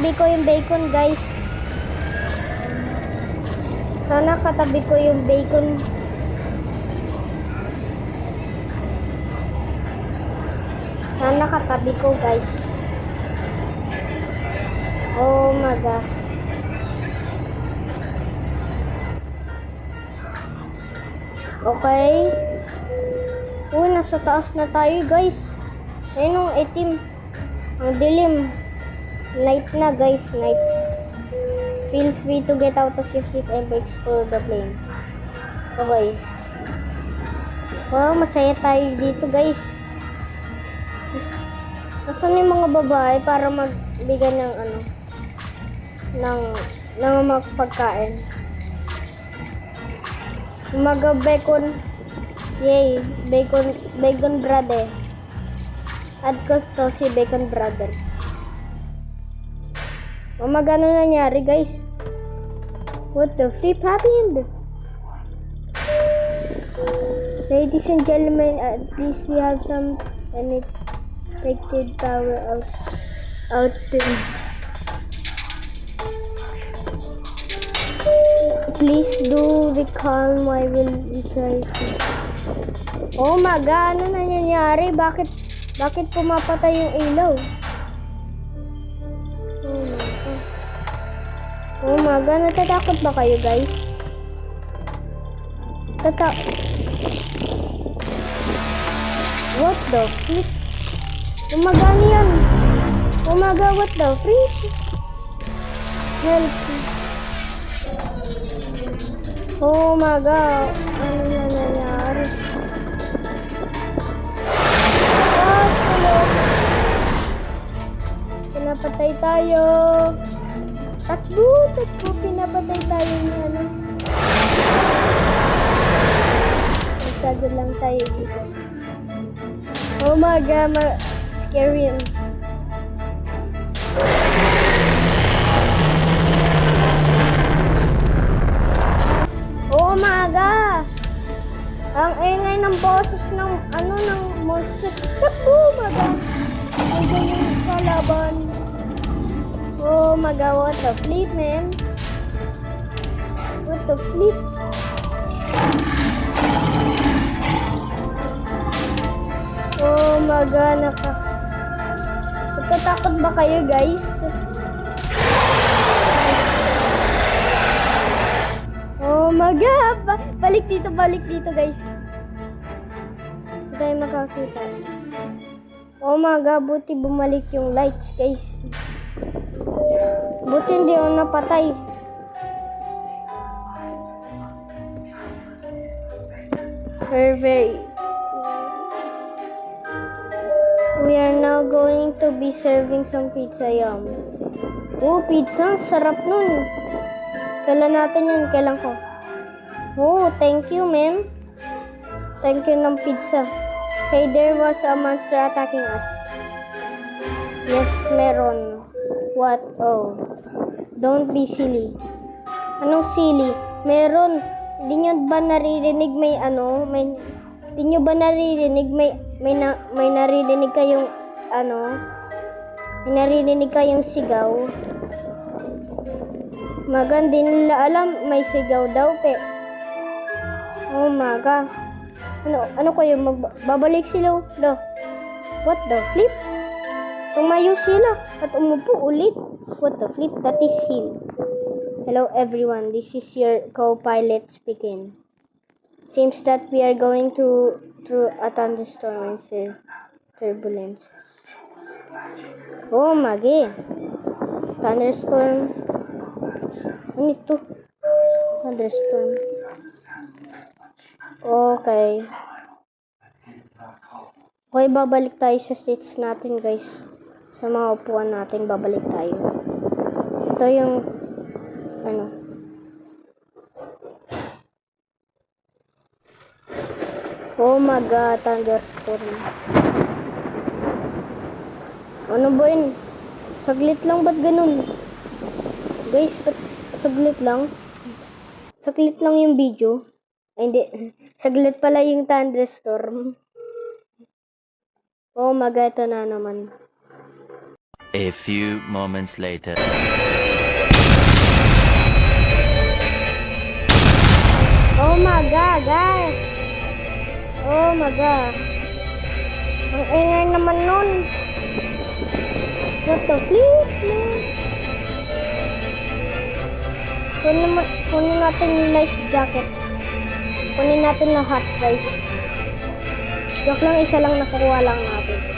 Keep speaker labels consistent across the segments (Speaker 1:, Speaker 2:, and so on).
Speaker 1: katabi ko yung bacon, guys. Sana katabi ko yung bacon. Sana katabi ko, guys. Oh my god. Okay. Nasa taas na tayo, guys. Ayun yung itim. Ang dilim. Night na, guys. Night. Feel free to get out of your seat and explore the plains. Okay. Wow, masaya tayo dito, guys. Nasaan yung mga babae para magbigay ng ng magpagkain. Bacon. Yay, bacon brother. Add ko to si bacon brother. Magano nangyari, guys? What the flip happened? Ladies and gentlemen, at least we have some unexpected power outage. Please do recall why will we try to... Oh my god, ano nangyayari? Bakit pumapatay yung ilaw? Oh my god, natatakot ba kayo, guys? What the flip? Oh my god, yan. Oh my god, what the flip? Help. Oh my god, ano na nangyari? Pinapatay tayo. Takbo, pinapatay tayo niya. Masyado lang tayo dito. Oh my god, scary. Oh my god! Ang ingay ng boses ng monster. Oh my god! Ang yung kalaban. Oh my god, what the flip, man? What the flip? Oh my god, natatakot ba kayo, guys? Oh my god! Balik dito, guys. Hindi tayo makakita. Oh my god, buti bumalik yung lights, guys. Buti hindi ako napatay. Very. We are now going to be serving some pizza, yum. Oh, pizza, sarap nun. Kailan natin yun? Kailan ko? Oh, thank you, man. Thank you ng pizza. Hey, there was a monster attacking us. Yes, meron. What? Oh. Don't be silly. Anong silly? Meron. Di nyo ba naririnig di nyo ba naririnig may naririnig kayong may naririnig kayong sigaw? Maganda nila alam may sigaw daw oh my god. Ano kayo babalik sila do? What the flip? Tumayo sila at umupo ulit. What the flip? That is him. Hello everyone, this is your co-pilot speaking. Seems that we are going through a thunderstorm and turbulence. Oh my god. Thunderstorm. Ano ito? Thunderstorm. Okay. Okay, babalik tayo sa seats natin, guys. Sa mga upuan natin, babalik tayo. Ito yung oh my god, thunderstorm. Ano ba yun? Saglit lang, ba't ganun? Guys, saglit lang? Saglit lang yung video. Ay, hindi. Saglit pala yung thunderstorm. Oh my god, ito na naman.
Speaker 2: A few moments later.
Speaker 1: Oh my God, guys! Oh my God! Ang ingay naman nun! What the flip? Kunin natin yung life jacket. Kunin natin lahat, guys. Joke lang, isa lang nakukuha lang natin.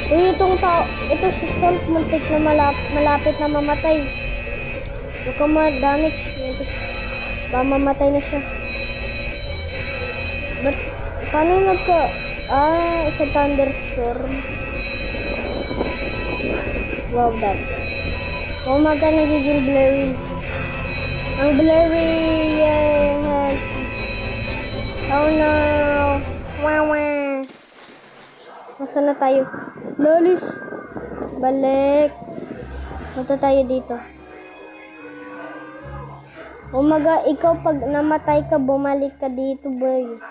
Speaker 1: Uy, ito si Salt, muntik na malapit na mamatay. Huwag ka ma-damage. Baka mamatay na siya. But, paano sa thunderstorm. Wow, that. Oh my God, nagiging blurry. Ang blurry, yeah. Oh no. Wow. Nasaan na tayo? Lolis. Balik. Punta tayo dito. Umaga, ikaw pag namatay ka, bumalik ka dito, boy.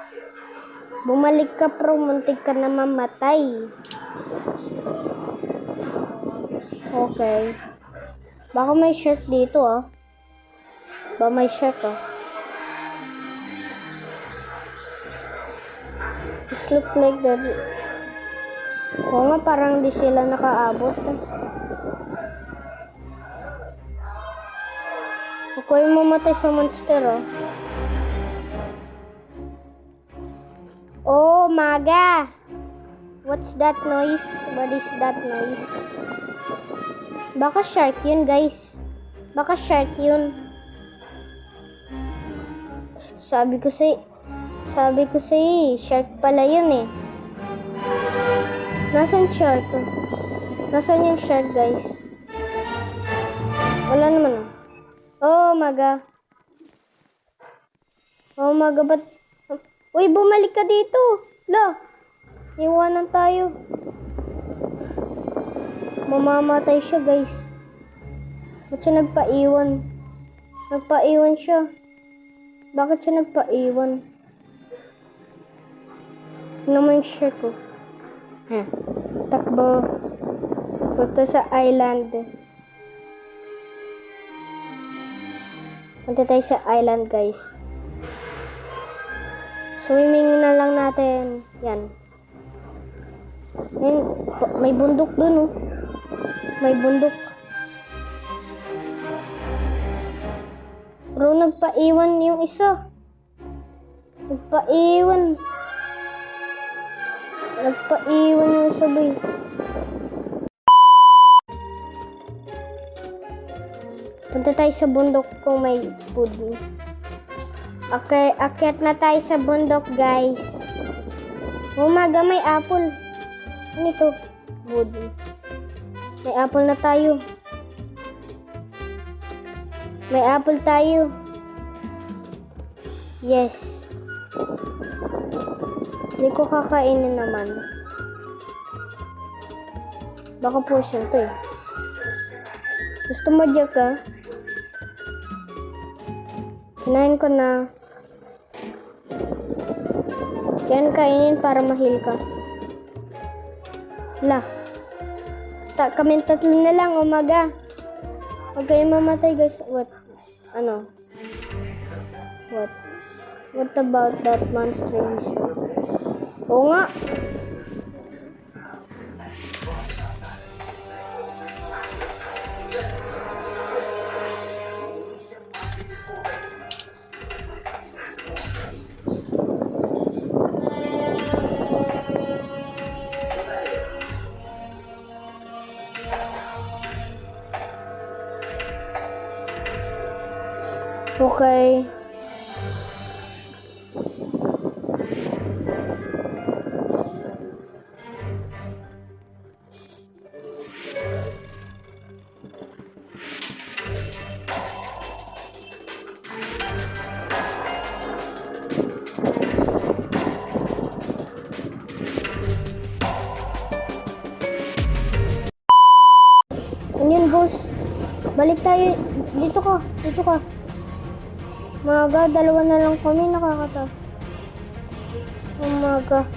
Speaker 1: Bumalik ka, pro. Muntik ka na mamatay. Okay. Baka may shirt dito, ah. Ba may shirt, ah. This look like that. Oo nga, parang di sila nakaabot, ah. Ako yung mamatay sa monster, oh. Oh, maga! What's that noise? What is that noise? Baka shark yun, guys. Baka shark yun. Sabi ko shark pala yun, eh. Nasaan shark? Nasaan yung shark, guys? Wala naman, oh. Oh, maga. Oh, maga, ba't... Uy, bumalik ka dito. La, iwanan tayo. Mamamatay siya, guys. Ba't siya nagpaiwan? Nagpaiwan siya. Bakit siya nagpaiwan? Tingnan mo yung shirt ko. Takbo. Punta sa island. Punta tayo sa island, guys. Swimming na lang natin. Yan. Yan. May bundok dun, oh. May bundok. Bro, nagpaiwan yung isa. Nagpaiwan yung isa, boy. Punta tayo sa bundok kung may food. Okay, akyat na tayo sa bundok, guys. Umaga, may apple. Ano ito? Wood. May apple na tayo. May apple tayo. Yes. Hindi ko kakainin naman. Baka poison to, eh. Gusto mo, Jack, ah? Kinain ko na. Yan, kainin para ma-heal ka. La. Kami tatlo na lang, umaga. Huwag kayong mamatay, guys. What? Ano? What? What about that monster? Oo nga. Okay. Ayun, boss. Balik tayo. Dito ka. Dito ka. Umaga, dalawa na lang kami nakakata. Umaga.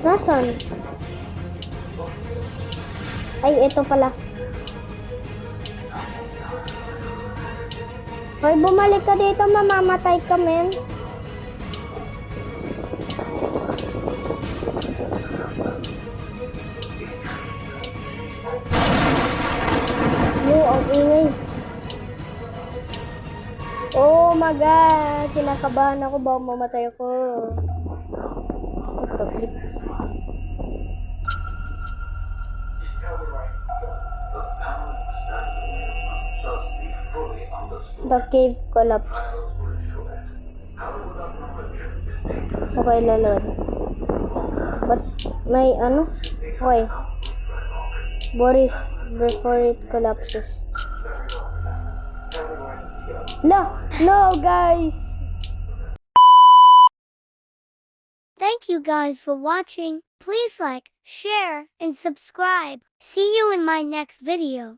Speaker 1: Nasaan? Ay, ito pala. Hoy, bumalik ka dito, mamamatay ka, men. Ang ingay. Oh my God! Kinakabahan ako, baka mamatay ako. What the flip? The cave collapse. Okay, lalod. But may ano? Okay. Before it collapses. No, guys! Thank you guys for watching. Please like, share, and subscribe. See you in my next video.